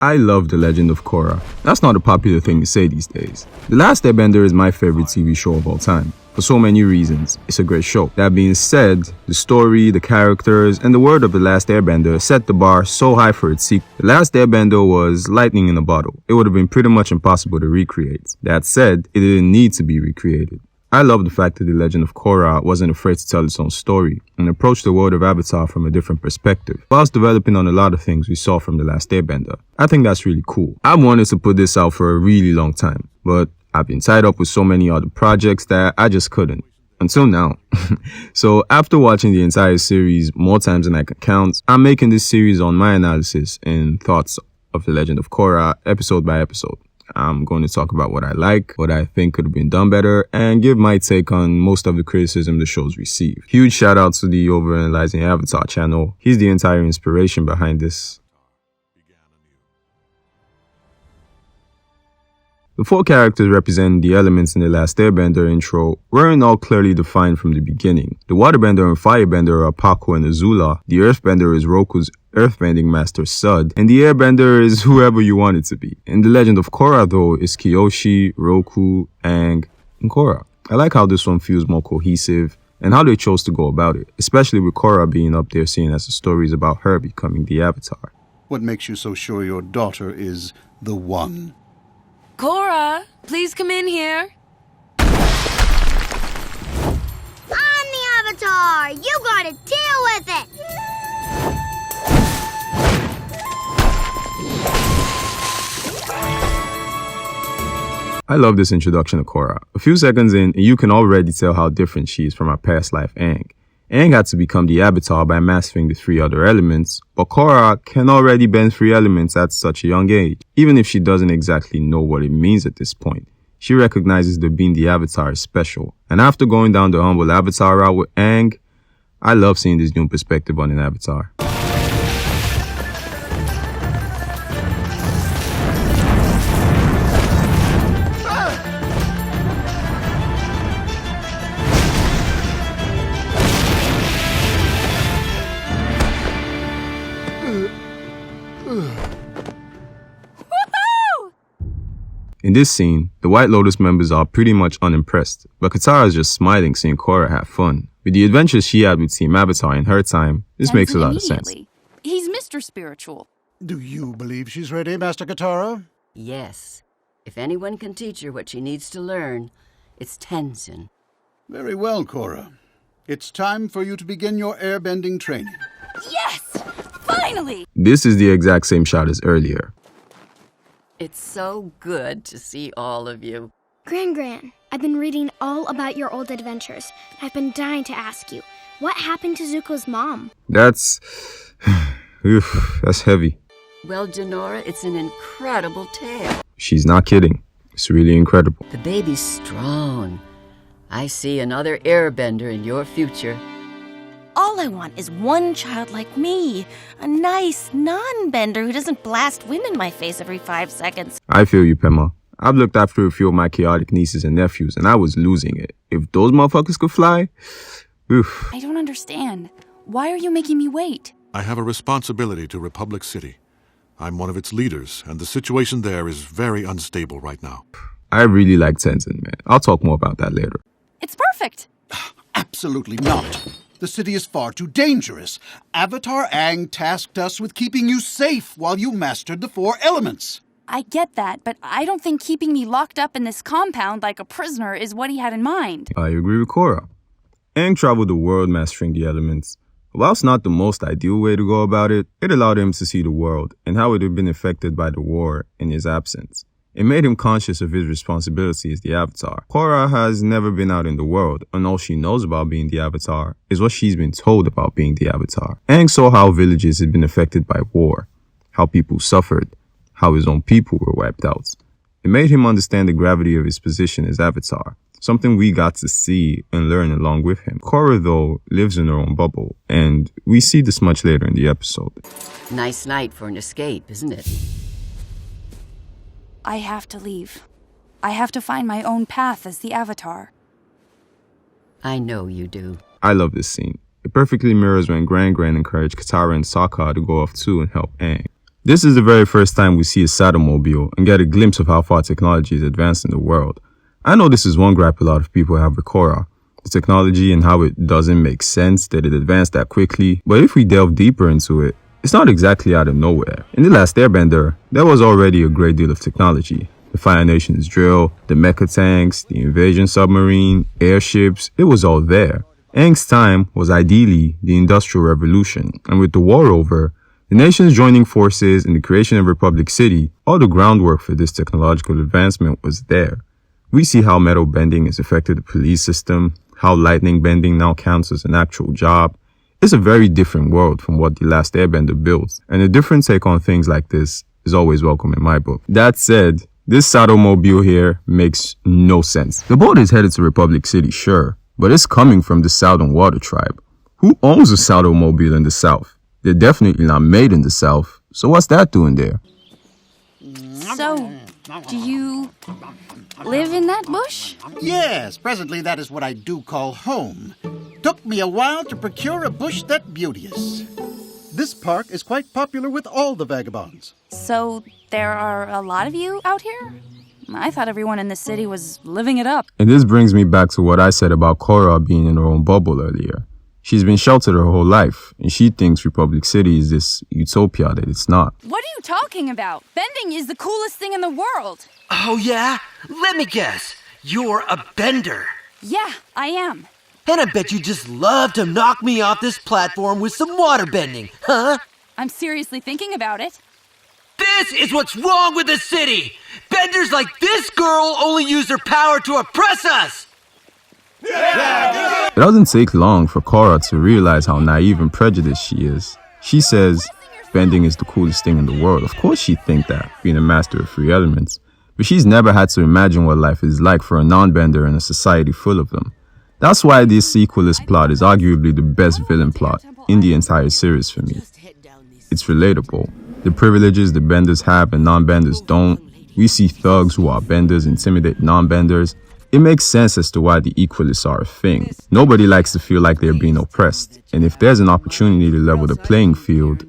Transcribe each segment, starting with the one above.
I love The Legend of Korra. That's not a popular thing to say these days. The Last Airbender is my favorite TV show of all time. For so many reasons, it's a great show. That being said, the story, the characters, and the world of The Last Airbender set the bar so high for its sequel. The Last Airbender was lightning in a bottle. It would have been pretty much impossible to recreate. That said, it didn't need to be recreated. I love the fact that The Legend of Korra wasn't afraid to tell its own story and approach the world of Avatar from a different perspective, whilst developing on a lot of things we saw from The Last Airbender. I think that's really cool. I wanted to put this out for a really long time, but I've been tied up with so many other projects that I just couldn't. Until now. So after watching the entire series more times than I can count, I'm making this series on my analysis and thoughts of The Legend of Korra episode by episode. I'm going to talk about what I like, what I think could have been done better, and give my take on most of the criticism the show's received. Huge shout out to the Overanalyzing Avatar channel. He's the entire inspiration behind this. The four characters representing the elements in The Last Airbender intro weren't all clearly defined from the beginning. The Waterbender and Firebender are Paco and Azula, the Earthbender is Roku's Earthbending Master Sud, and the Airbender is whoever you want it to be. In The Legend of Korra though, is Kyoshi, Roku, Aang, and Korra. I like how this one feels more cohesive and how they chose to go about it, especially with Korra being up there seeing as the story is about her becoming the Avatar. What makes you so sure your daughter is the one? Korra, please come in here. I'm the Avatar! You gotta deal with it! I love this introduction to Korra. A few seconds in, and you can already tell how different she is from her past life Aang. Aang had to become the Avatar by mastering the three other elements, but Korra can already bend three elements at such a young age. Even if she doesn't exactly know what it means at this point, she recognizes that being the Avatar is special. And after going down the humble Avatar route with Aang, I love seeing this new perspective on an Avatar. In this scene, the White Lotus members are pretty much unimpressed, but Katara is just smiling seeing Korra have fun. With the adventures she had with Team Avatar in her time, this makes a lot of sense. He's Mr. Spiritual. Do you believe she's ready, Master Katara? Yes. If anyone can teach her what she needs to learn, it's Tenzin. Very well, Korra. It's time for you to begin your airbending training. Yes! Finally! This is the exact same shot as earlier. It's so good to see all of you. Gran, I've been reading all about your old adventures. I've been dying to ask you, what happened to Zuko's mom? That's heavy. Well, Janora, it's an incredible tale. She's not kidding. It's really incredible. The baby's strong. I see another airbender in your future. All I want is one child like me. A nice non-bender who doesn't blast wind in my face every 5 seconds. I feel you, Pema. I've looked after a few of my chaotic nieces and nephews, and I was losing it. If those motherfuckers could fly, oof. I don't understand. Why are you making me wait? I have a responsibility to Republic City. I'm one of its leaders, and the situation there is very unstable right now. I really like Tenzin, man. I'll talk more about that later. It's perfect. Absolutely not. The city is far too dangerous. Avatar Aang tasked us with keeping you safe while you mastered the four elements. I get that, but I don't think keeping me locked up in this compound like a prisoner is what he had in mind. I agree with Korra. Aang traveled the world mastering the elements. Whilst not the most ideal way to go about it, it allowed him to see the world and how it had been affected by the war in his absence. It made him conscious of his responsibility as the Avatar. Korra has never been out in the world, and all she knows about being the Avatar is what she's been told about being the Avatar. Aang saw how villages had been affected by war, how people suffered, how his own people were wiped out. It made him understand the gravity of his position as Avatar, something we got to see and learn along with him. Korra, though, lives in her own bubble, and we see this much later in the episode. Nice night for an escape, isn't it? I have to leave. I have to find my own path as the Avatar. I know you do. I love this scene. It perfectly mirrors when Gran encouraged Katara and Sokka to go off too and help Aang. This is the very first time we see a Satomobile and get a glimpse of how far technology is advanced in the world. I know this is one gripe a lot of people have with Korra, the technology and how it doesn't make sense that it advanced that quickly, but if we delve deeper into it, it's not exactly out of nowhere. In The Last Airbender, there was already a great deal of technology. The Fire Nation's drill, the mecha tanks, the invasion submarine, airships, it was all there. Aang's time was ideally the Industrial Revolution, and with the war over, the nations joining forces in the creation of Republic City, all the groundwork for this technological advancement was there. We see how metal bending has affected the police system, how lightning bending now counts as an actual job. It's a very different world from what The Last Airbender built, and a different take on things like this is always welcome in my book. That said, this Satomobile here makes no sense. The boat is headed to Republic City, sure, but it's coming from the Southern Water Tribe. Who owns a Satomobile in the South? They're definitely not made in the South, so what's that doing there? So, do you live in that bush? Yes, presently that is what I do call home. Took me a while to procure a bush that beauteous. This park is quite popular with all the vagabonds. So, there are a lot of you out here? I thought everyone in the city was living it up. And this brings me back to what I said about Korra being in her own bubble earlier. She's been sheltered her whole life, and she thinks Republic City is this utopia that it's not. What are you talking about? Bending is the coolest thing in the world. Oh, yeah? Let me guess. You're a bender. Yeah, I am. And I bet you just love to knock me off this platform with some water bending, huh? I'm seriously thinking about it. This is what's wrong with the city! Benders like this girl only use their power to oppress us! It doesn't take long for Korra to realize how naive and prejudiced she is. She says, bending is the coolest thing in the world. Of course she'd think that, being a master of three elements. But she's never had to imagine what life is like for a non-bender in a society full of them. That's why this sequelist plot is arguably the best villain plot in the entire series for me. It's relatable. The privileges the benders have and non-benders don't. We see thugs who are benders intimidate non-benders. It makes sense as to why the equalists are a thing. Nobody likes to feel like they're being oppressed. And if there's an opportunity to level the playing field,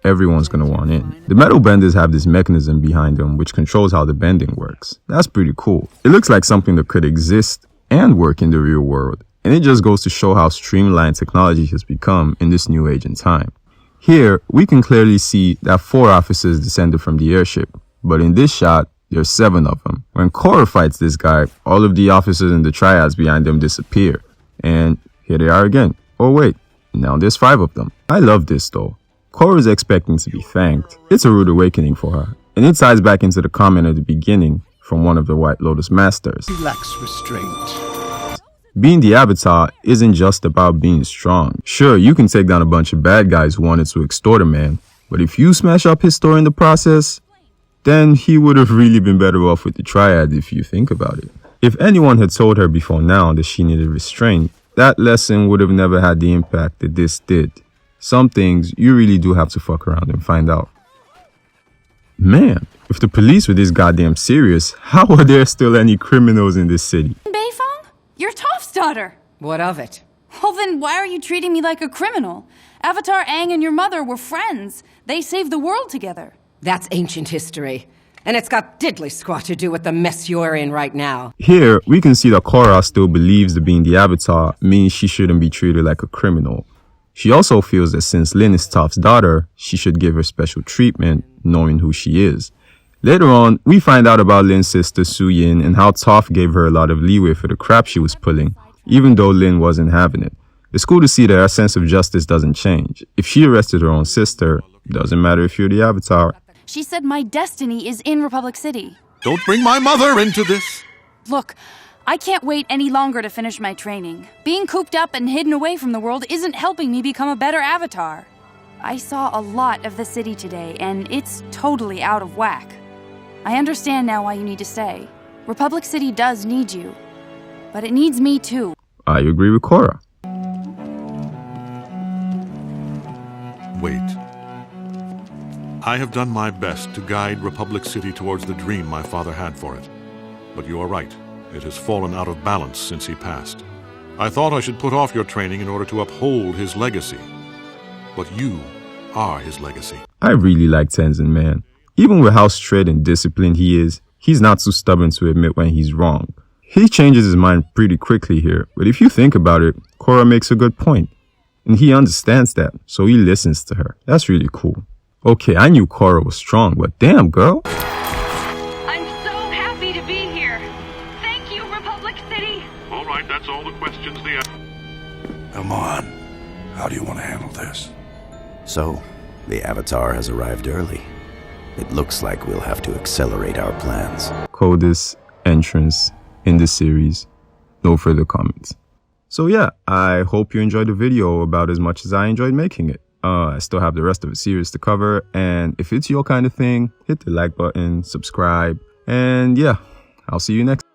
everyone's gonna want in. The metal benders have this mechanism behind them which controls how the bending works. That's pretty cool. It looks like something that could exist and work in the real world. And it just goes to show how streamlined technology has become in this new age and time. Here, we can clearly see that 4 officers descended from the airship, but in this shot, there's 7 of them. When Korra fights this guy, all of the officers and the triads behind them disappear. And here they are again. Oh wait, now there's 5 of them. I love this though. Korra is expecting to be thanked. It's a rude awakening for her. And it ties back into the comment at the beginning from one of the White Lotus masters. He lacks restraint. Being the Avatar isn't just about being strong. Sure, you can take down a bunch of bad guys who wanted to extort a man, but if you smash up his store in the process, then he would have really been better off with the triad if you think about it. If anyone had told her before now that she needed restraint, that lesson would have never had the impact that this did. Some things you really do have to fuck around and find out. Man, if the police were this goddamn serious, how are there still any criminals in this city? Beifong? You're Toph's daughter. What of it? Well then, why are you treating me like a criminal? Avatar Aang and your mother were friends. They saved the world together. That's ancient history. And it's got diddly squat to do with the mess you're in right now. Here, we can see that Korra still believes that being the Avatar means she shouldn't be treated like a criminal. She also feels that since Lin is Toph's daughter, she should give her special treatment, knowing who she is. Later on, we find out about Lin's sister Su Yin and how Toph gave her a lot of leeway for the crap she was pulling, even though Lin wasn't having it. It's cool to see that her sense of justice doesn't change. If she arrested her own sister, doesn't matter if you're the Avatar. She said my destiny is in Republic City. Don't bring my mother into this. Look, I can't wait any longer to finish my training. Being cooped up and hidden away from the world isn't helping me become a better Avatar. I saw a lot of the city today, and it's totally out of whack. I understand now why you need to stay. Republic City does need you, but it needs me too. I agree with Korra. Wait. I have done my best to guide Republic City towards the dream my father had for it. But you are right. It has fallen out of balance since he passed. I thought I should put off your training in order to uphold his legacy. But you are his legacy. I really like Tenzin, man. Even with how straight and disciplined he is, he's not too stubborn to admit when he's wrong. He changes his mind pretty quickly here, but if you think about it, Korra makes a good point. And he understands that, so he listens to her. That's really cool. Okay, I knew Korra was strong, but damn, girl. I'm so happy to be here. Thank you, Republic City. All right, that's all the questions the... Come on. How do you want to handle this? So, the Avatar has arrived early. It looks like we'll have to accelerate our plans. Coldest entrance in the series. No further comments. So yeah, I hope you enjoyed the video about as much as I enjoyed making it. I still have the rest of the series to cover, and if it's your kind of thing, hit the like button, subscribe, and yeah, I'll see you next time.